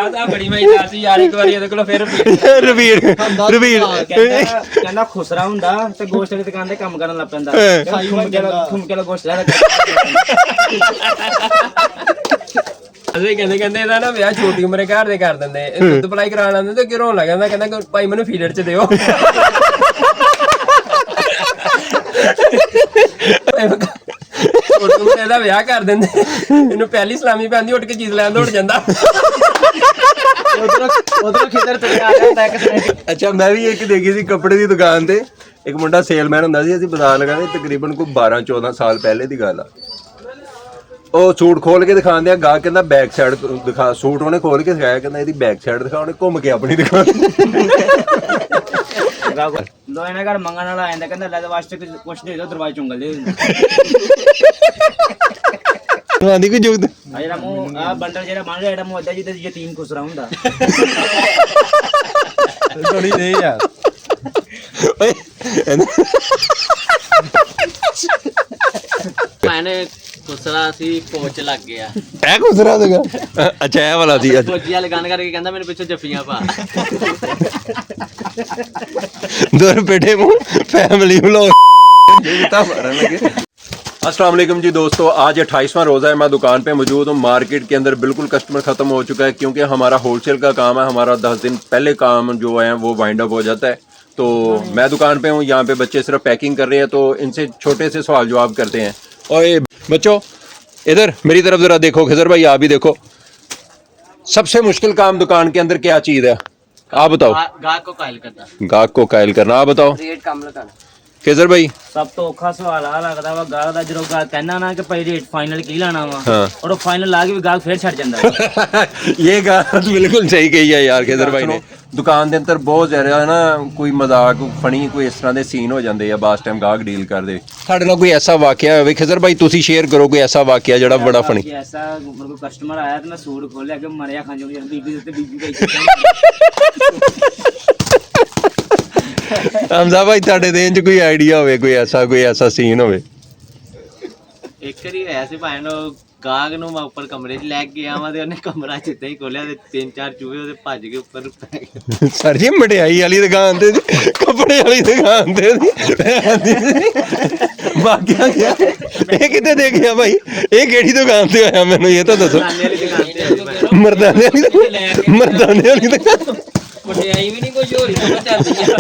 ਕਹਤਾ ਬੜੀ ਮਜ਼ੇਦਾਰ ਸੀ ਯਾਰ। ਇੱਕ ਵਾਰੀ ਇਹਦੇ ਕੋਲ ਫਿਰ ਰਵੀਰ ਕਹਿੰਦਾ ਖੁਸਰਾ ਹੁੰਦਾ ਤੇ ਗੋਸ਼ਟ ਵਾਲੀ ਦੁਕਾਨ ਤੇ ਕੰਮ ਕਰਨ ਲੱਗ ਪੈਂਦਾ। ਠੁਮਕੇ ਵਾਲਾ ਗੋਸ਼ਟ ਲੈ ਅਸੀਂ ਕਹਿੰਦੇ ਇਹਦਾ ਨਾ ਵਿਆਹ ਛੋਟੀ ਉਮਰੇ ਘਰ ਦੇ ਕਰ ਦਿੰਦੇ। ਦੁੱਧ ਪਲਾਈ ਕਰਾਉਣ ਆਉਂਦੇ ਤੇ ਕਿਉਂ ਲੱਗ ਜਾਂਦਾ। ਕਹਿੰਦਾ ਭਾਈ ਮੈਨੂੰ ਫੀਡਰ ਚ ਦਿਓ। ਛੋਟੀ ਉਮਰੇ ਦਾ ਵਿਆਹ ਕਰ ਦਿੰਦੇ। ਇਹਨੂੰ ਪਹਿਲੀ ਸਲਾਮੀ ਪੈਂਦੀ, ਉੱਠ ਕੇ ਚੀਜ਼ ਲੈਣ ਦੌੜ ਜਾਂਦਾ। ਉਧਰੋਂ ਖੇਤਰ ਤੇ ਆ ਜਾਂਦਾ ਇੱਕ। ਅੱਛਾ, ਮੈਂ ਵੀ ਇੱਕ ਦੇਖੀ ਸੀ ਕੱਪੜੇ ਦੀ ਦੁਕਾਨ ਤੇ, ਇੱਕ ਮੁੰਡਾ ਸੇਲਮੈਨ ਹੁੰਦਾ ਸੀ। ਅਸੀਂ ਬਾਜ਼ਾਰ ਲਗਾਉਂਦੇ, ਤਕਰੀਬਨ ਕੋਈ 12-14 ਸਾਲ ਪਹਿਲੇ ਦੀ ਗੱਲ ਆ। ਉਹ ਸੂਟ ਖੋਲ ਕੇ ਦਿਖਾਉਂਦੇ ਆ, ਗਾਹਕ ਕਹਿੰਦਾ ਬੈਕ ਸਾਈਡ ਦਿਖਾ। ਸੂਟ ਉਹਨੇ ਖੋਲ ਕੇ ਦਿਖਾਇਆ, ਕਹਿੰਦਾ ਇਹਦੀ ਬੈਕ ਸਾਈਡ ਦਿਖਾ। ਉਹਨੇ ਘੁੰਮ ਕੇ ਆਪਣੀ ਦੁਕਾਨ ਲੋ ਇਹਨਾਂ ਘਰ ਮੰਗਣ ਵਾਲਾ ਆਂਦਾ, ਕਹਿੰਦਾ ਲੈ ਵਾਸਤੇ ਕੁਛ ਦੇ ਦਿਓ, ਦਰਵਾਜ਼ੇ ਚੁੰਗਲ ਦੇ ਆਂਦੀ ਕੋਈ ਜੁਗਤ ਆ ਜਿਹੜਾ ਮੂੰਹ ਆ ਬੰਡਲ ਜਿਹੜਾ ਬਣ ਰਿਹਾ, ਜਿਹੜਾ ਮੂੰਹ ਏਦਾਂ ਜਿੱਦਾਂ ਯਤੀਮ ਖੁਸਰਾ ਹੁੰਦਾ। ਥੋੜੀ ਦੇ ਯਾਰ ਓਏ ਮੈਨੇ ਖੁਸਰਾ ਸੀ ਪੋਚ ਲੱਗ ਗਿਆ। ਇਹ ਖੁਸਰਾ ਸੀਗਾ। ਅੱਛਾ, ਇਹ ਵਾਲਾ ਸੀ। ਫੌਜੀ ਵਾਲੇ ਗਾਣ ਕਰਕੇ ਕਹਿੰਦਾ ਮੇਰੇ ਪਿੱਛੇ ਜੱਫੀਆਂ ਪਾ। 2 रुपए फैमिली व्लॉग मारने लगे। अस्सलाम वालेकुम जी दोस्तों, आज 28वां रोज़ा है। मैं दुकान पे मौजूद हूँ। मार्केट के अंदर बिल्कुल कस्टमर ख़त्म हो चुका है, क्योंकि हमारा होलसेल का काम है। हमारा 10 दिन पहले काम जो है वो वाइंड अप हो जाता है। तो मैं दुकान पे हूँ, यहाँ पे बच्चे सिर्फ पैकिंग कर रहे हैं। तो इनसे छोटे से सवाल जवाब करते हैं। और बच्चों इधर मेरी तरफ ज़रा देखो, खिजर भाई आप भी देखो। सबसे मुश्किल काम दुकान के अंदर क्या चीज़ है, आप बताओ। गाहक को कायल करना। गाहक को कायल करना। आप बताओ रेट कम लगाना। खिजर भाई। ਸਭ ਤੋਂ ਔਖਾ ਸਵਾਲ ਆ ਲੱਗਦਾ ਵਾ ਗਾਹਕ ਦਾ, ਜਦੋਂ ਗਾਹਕ ਕਹਿੰਦਾ ਨਾ ਕਿ ਭਾਈ ਰੇਟ ਫਾਈਨਲ ਕੀ ਲਾਣਾ ਵਾ, हाँ। ਔਰ ਉਹ ਫਾਈਨਲ ਲਾ ਕੇ ਵੀ ਗਾਹਕ ਫੇਰ ਛੱਡ ਜਾਂਦਾ। ये बात बिल्कुल सही कही है यार खिजर भाई ने। ਦੁਕਾਨ ਦੇ ਅੰਦਰ ਬਹੁਤ ਜ਼ਿਆਦਾ ਹੈ ਨਾ, ਕੋਈ ਮਜ਼ਾਕ ਫਣੀ ਕੋਈ ਇਸ ਤਰ੍ਹਾਂ ਦੇ ਸੀਨ ਹੋ ਜਾਂਦੇ ਆ ਬਾਸ ਟਾਈਮ ਗਾਹਕ ਡੀਲ ਕਰਦੇ। ਸਾਡੇ ਨਾਲ ਕੋਈ ਐਸਾ ਵਾਕਿਆ ਹੋਵੇ ਖਿਜ਼ਰ ਭਾਈ, ਤੁਸੀਂ ਸ਼ੇਅਰ ਕਰੋ ਕੋਈ ਐਸਾ ਵਾਕਿਆ ਜਿਹੜਾ ਬੜਾ ਫਣੀ। ਐਸਾ ਮੇਰੇ ਕੋਲ ਕਸਟਮਰ ਆਇਆ ਤੇ ਮੈਂ ਸੂਟ ਖੋਲਿਆ ਕਿ ਮਰਿਆ ਖਾਂ ਜੋ ਬੀਬੀ ਤੇ ਬੀਬੀ ਗਈ। ਹਮਜ਼ਾ ਭਾਈ ਤੁਹਾਡੇ ਦੇ ਇੰਜ ਕੋਈ ਆਈਡੀਆ ਹੋਵੇ, ਕੋਈ ਐਸਾ ਸੀਨ ਹੋਵੇ। ਇੱਕ ਵਾਰੀ ਹੋਇਆ ਸੀ ਭਾਵੇਂ ਉਹ ਗਾਹਕ ਨੂੰ ਮੈਂ ਉੱਪਰ ਕਮਰੇ 'ਚ ਲੈ ਕੇ ਗਿਆ ਵਾਂ ਤੇ ਉਹਨੇ ਕਮਰਾ ਜਿੱਦਾਂ ਹੀ ਖੋਲਿਆ ਤੇ 3-4 ਚੂਹੇ ਉਹਦੇ ਭੱਜ ਕੇ ਉੱਪਰ ਪੈ ਗਏ। ਸਰ ਜੀ ਮਠਿਆਈ ਵਾਲੀ ਦੁਕਾਨ ਤੇ ਕੱਪੜੇ ਵਾਲੀ ਦੁਕਾਨ ਤੇ ਵਾਕਿਆ ਗਿਆ ਇਹ ਕਿਤੇ ਦੇਖਿਆ ਭਾਈ? ਇਹ ਕਿਹੜੀ ਦੁਕਾਨ ਤੇ ਆਇਆ ਮੈਨੂੰ ਇਹ ਤਾਂ ਦੱਸੋ। ਮਰਦਾਨੇ ਵਾਲੀ ਦੁਕਾਨ ਤੇ ਮਰਦਾਨੇ ਵਾਲੀ ਦੁਕਾਨ। ਮਠਿਆਈ ਵੀ ਨਹੀਂ ਕੋਈ ਝੋਰੀ ਤੋਂ ਚੱਲਦੀ ਆ।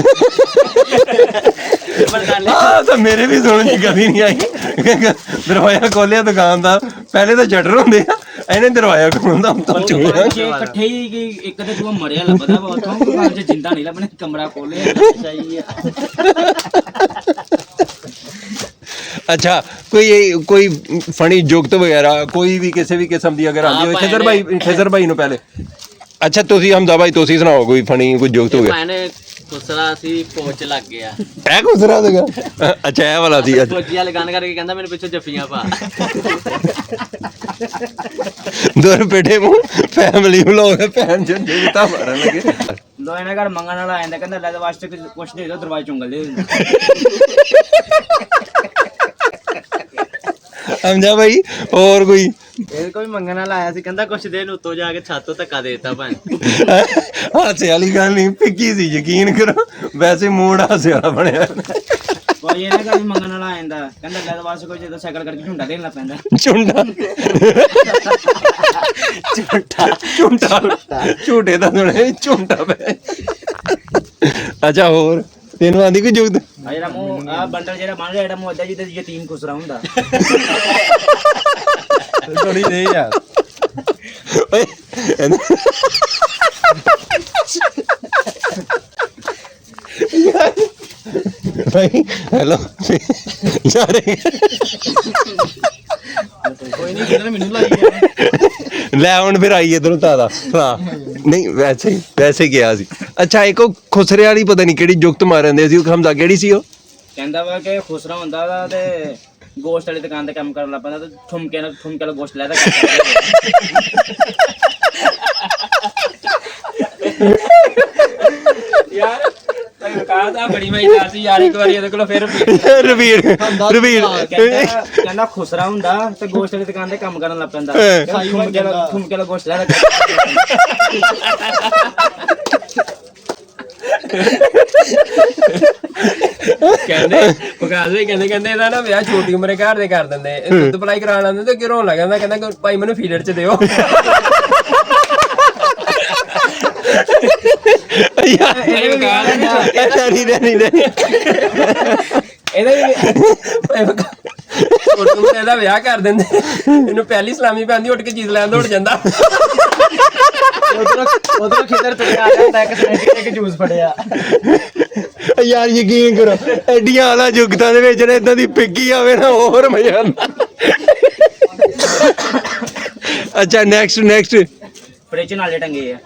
ਮਰਦਾਨੇ ਤਾਂ ਮੇਰੇ ਵੀ ਸੁਣਨ ਚ ਕਦੀ ਨਹੀਂ ਆਈ। ਦਰਵਾਜ਼ਾ ਖੋਲਿਆ ਦੁਕਾਨ ਦਾ, ਪਹਿਲੇ ਤਾਂ ਸ਼ਟਰ ਹੁੰਦੇ ਆ, ਇਹਨੇ ਦਰਵਾਜ਼ਾ ਖੋਲਦਾ ਤਾਂ ਚੂਹਿਆ। ਇਕੱਠੇ ਹੀ ਕਿ ਇੱਕ ਤੇ ਤੂੰ ਮਰਿਆ ਲੱਭਦਾ ਵਾ ਉੱਥੋਂ, ਦੁਕਾਨ 'ਚ ਜਿੰਦਾ ਨਹੀਂ ਲੱਭਣਾ, ਕਮਰਾ ਖੋਲਿਆ ਸਹੀ ਆ। ਅੱਛਾ, ਕੋਈ ਫਨੀ ਜੁਗਤ ਵਗੈਰਾ ਕੋਈ ਵੀ ਕਿਸੇ ਵੀ ਕਿਸਮ ਦੀ ਅਗਰ ਆਉਂਦੀ ਹੋਵੇ ਖਿਜ਼ਰ ਭਾਈ ਨੂੰ ਪਹਿਲੇ। ਅੱਛਾ ਤੁਸੀਂ ਹਮਜ਼ਾ ਭਾਈ ਤੁਸੀਂ ਸੁਣਾਓ ਕੋਈ ਫਨੀ ਕੋਈ ਜੁਗਤ ਹੋ ਗਿਆ। ਮੈਨੇ ਖੁਸਰਾ ਸੀ ਪੋਚ ਲੱਗ ਗਿਆ। ਇਹ ਖੁਸਰਾ ਸੀਗਾ। ਅੱਛਾ, ਇਹ ਵਾਲਾ ਸੀ। ਫੌਜੀ ਵਾਲੇ ਗਾਣ ਕਰਕੇ ਕਹਿੰਦਾ ਮੇਰੇ ਪਿੱਛੇ ਜੱਫੀਆਂ ਪਾ। 2 रुपए फैमिली व्लॉग ਭੈਣ ਜੀ ਜੁਗਤਾਂ ਮਾਰਨ ਲੱਗੇ। ਲੋ ਇਹਨਾਂ ਘਰ ਮੰਗਣ ਵਾਲਾ ਆਂਦਾ, ਕਹਿੰਦਾ ਲੈ ਵਾਸਤੇ ਕੁਛ ਦੇ ਦਿਓ, ਦਰਵਾਜ਼ੇ ਚੁੰਗਲ ਦੇ। ਹਮਜ਼ਾ ਭਾਈ ਹੋਰ ਕੋਈ ਇਹ ਕੋਈ ਮੰਗਣ ਵਾਲਾ ਆਇਆ ਸੀ, ਕਹਿੰਦਾ ਕੁਛ ਦੇਰ ਉੱਤੋਂ ਜਾ ਕੇ ਛੱਤ ਤੋਂ ਧੱਕਾ ਦੇਤਾ ਭਾਂ। ਹਾਸੇ ਵਾਲੀ ਗੱਲ ਨਹੀਂ, ਫਿੱਕੀ ਸੀ ਯਕੀਨ ਕਰੋ, ਵੈਸੇ ਮੂਡ ਹਾਸੇ ਵਾਲਾ ਬਣਿਆ। ਕੋਈ ਇਹਨਾਂ ਘਰ ਮੰਗਣ ਵਾਲਾ ਆਂਦਾ, ਕਹਿੰਦਾ ਲੈ ਵਾਸਤੇ ਕੋਈ ਜਦੋਂ ਸਾਈਕਲ ਕਰਕੇ ਝੁੰਡਾ ਦੇਣਾ ਪੈਂਦਾ। ਝੁੰਡਾ ਝੂਟੇ ਦਾ ਸੁਣਿਆ ਝੁੰਡਾ ਪੈ। ਅੱਛਾ ਹੋਰ ਤੈਨੂੰ ਆਂਦੀ ਕੋਈ ਜੁਗਤ? ਆ ਜਿਹੜਾ ਮੂੰਹ ਆ ਬੰਡਲ ਜਿਹੜਾ ਬਣ ਰਿਹਾ, ਜਿਹੜਾ ਮੂੰਹ ਏਦਾਂ ਜਿੱਦਾਂ ਯਤੀਮ ਖੁਸਰਾ ਹੁੰਦਾ। ਥੋੜੀ ਦੇ ਯਾਰ ਓਏ ਭਾਈ ਹੈਲੋ ਯਾਰ ਕੋਈ ਨਹੀਂ ਕਿਹਨਾਂ ਮੈਨੂੰ ਲਾਈ ਗਿਆ। ਲੈ ਹੁਣ ਫਿਰ ਆਈ ਇਧਰੋਂ ਤਾਦਾ। ਹਾਂ ਨਹੀਂ ਵੈਸੇ ਗਿਆ ਸੀ। ਅੱਛਾ, ਇੱਕ ਉਹ ਖੁਸਰੇ ਵਾਲੀ ਪਤਾ ਨਹੀਂ ਕਿਹੜੀ ਜੁਗਤ ਮਾਰਦੇ ਸੀ, ਉਹ ਹਮਜ਼ਾ ਕਿਹੜੀ ਸੀ? ਉਹ ਕਹਿੰਦਾ ਵਾ ਕਿ ਖੁਸਰਾ ਹੁੰਦਾ ਵਾ ਤੇ ਗੋਸ਼ਟ ਵਾਲੀ ਦੁਕਾਨ ਤੇ ਕੰਮ ਕਰਨ ਲੱਗ ਪੈਂਦਾ ਤੇ ਠੁਮਕੇ ਵਾਲਾ ਗੋਸ਼ਟ ਲੈਦਾ। ਯਾਰ ਕਹਤਾ ਕਹਿੰਦਾ ਬੜੀ ਮਜ਼ੇਦਾਰ ਸੀ ਯਾਰ, ਇੱਕ ਵਾਰੀ ਇਹਦੇ ਕੋਲੋਂ ਫਿਰ ਰਵੀਰ ਕਹਿੰਦਾ ਖੁਸਰਾ ਹੁੰਦਾ ਤੇ ਗੋਸ਼ਟ ਦੀ ਦੁਕਾਨ ਤੇ ਕੰਮ ਕਰਨ ਲੱਗ ਪੈਂਦਾ। ਠੁਮਕੇ ਦਾ ਗੋਸ਼ਟ ਲੈਦਾ। ਕਹਿੰਦੇ ਪਕਾਜ਼ੇ ਕਹਿੰਦੇ ਇਹਦਾ ਨਾ ਵਿਆਹ ਛੋਟੀ ਉਮਰੇ ਘਰ ਦੇ ਕਰ ਦਿੰਦੇ, ਇਹ ਦੁੱਧ ਪਲਾਈ ਕਰਾਉਣ ਆਉਂਦੇ ਤੇ ਕਿਉਂ ਲੱਗ ਜਾਂਦਾ, ਕਹਿੰਦਾ ਭਾਈ ਮੈਨੂੰ ਫੀਡਰ ਚ ਦਿਓ। ਇਹਦਾ ਵਿਆਹ ਕਰ ਦਿੰਦੇ, ਇਹਨੂੰ ਪਹਿਲੀ ਸਲਾਮੀ ਪੈਂਦੀ, ਉੱਠ ਕੇ ਚੀਜ਼ ਲੈਣ ਦੌੜ ਜਾਂਦਾ। ਉਧਰੋਂ ਖੇਤਰ ਤੇ ਆ ਜਾਂਦਾ ਇੱਕ ਜੂਸ ਫੜਿਆ। ਯਾਰ ਯਕੀਨ ਕਰੋ, ਐਡੀਆਂ ਆਲਾ ਜੁਗਤਾਂ ਦੇ ਵਿੱਚ ਨਾ ਇਦਾਂ ਦੀ ਪਿੱਗੀ ਆਵੇ ਨਾ, ਹੋਰ ਮਜ਼ਾ ਆਉਂਦਾ। ਅੱਛਾ ਨੈਕਸਟ ਫ੍ਰਿਜ ਨਾਲੇ ਟੰਗੇ ਆ।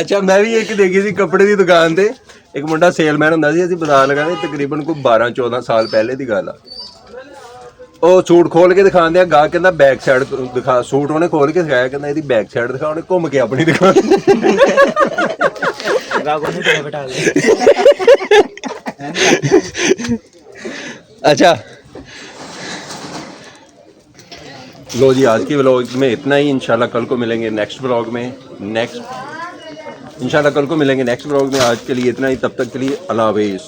ਅੱਛਾ ਮੈਂ ਵੀ ਇੱਕ ਦੇਖੀ ਸੀ ਕੱਪੜੇ ਦੀ ਦੁਕਾਨ ਤੇ, ਇੱਕ ਮੁੰਡਾ ਸੇਲਮੈਨ ਹੁੰਦਾ ਸੀ, ਅਸੀਂ ਬਾਜ਼ਾਰ ਲਗਾਉਂਦੇ, ਤਕਰੀਬਨ ਕੋਈ 12-14 ਸਾਲ ਪਹਿਲੇ ਦੀ ਗੱਲ ਆ। ਉਹ ਸੂਟ ਖੋਲ ਕੇ ਦਿਖਾਉਂਦੇ ਆ, ਗਾਹਕ ਕਹਿੰਦਾ ਬੈਕ ਸਾਈਡ ਦਿਖਾ, ਸੂਟ ਉਹਨੇ ਖੋਲ ਕੇ ਦਿਖਾਇਆ, ਕਹਿੰਦਾ ਇਹਦੀ ਬੈਕ ਸਾਈਡ ਦਿਖਾ, ਉਹਨੇ ਘੁੰਮ ਕੇ ਆਪਣੀ ਦੁਕਾਨ ਬਿਠਾ ਲਿਆ। अच्छा लो जी, आज की व्लॉग में इतना ही। इंशाल्लाह कल को मिलेंगे नेक्स्ट व्लॉग में। आज के लिए इतना ही, तब तक के लिए अल्लाह हाफिज़।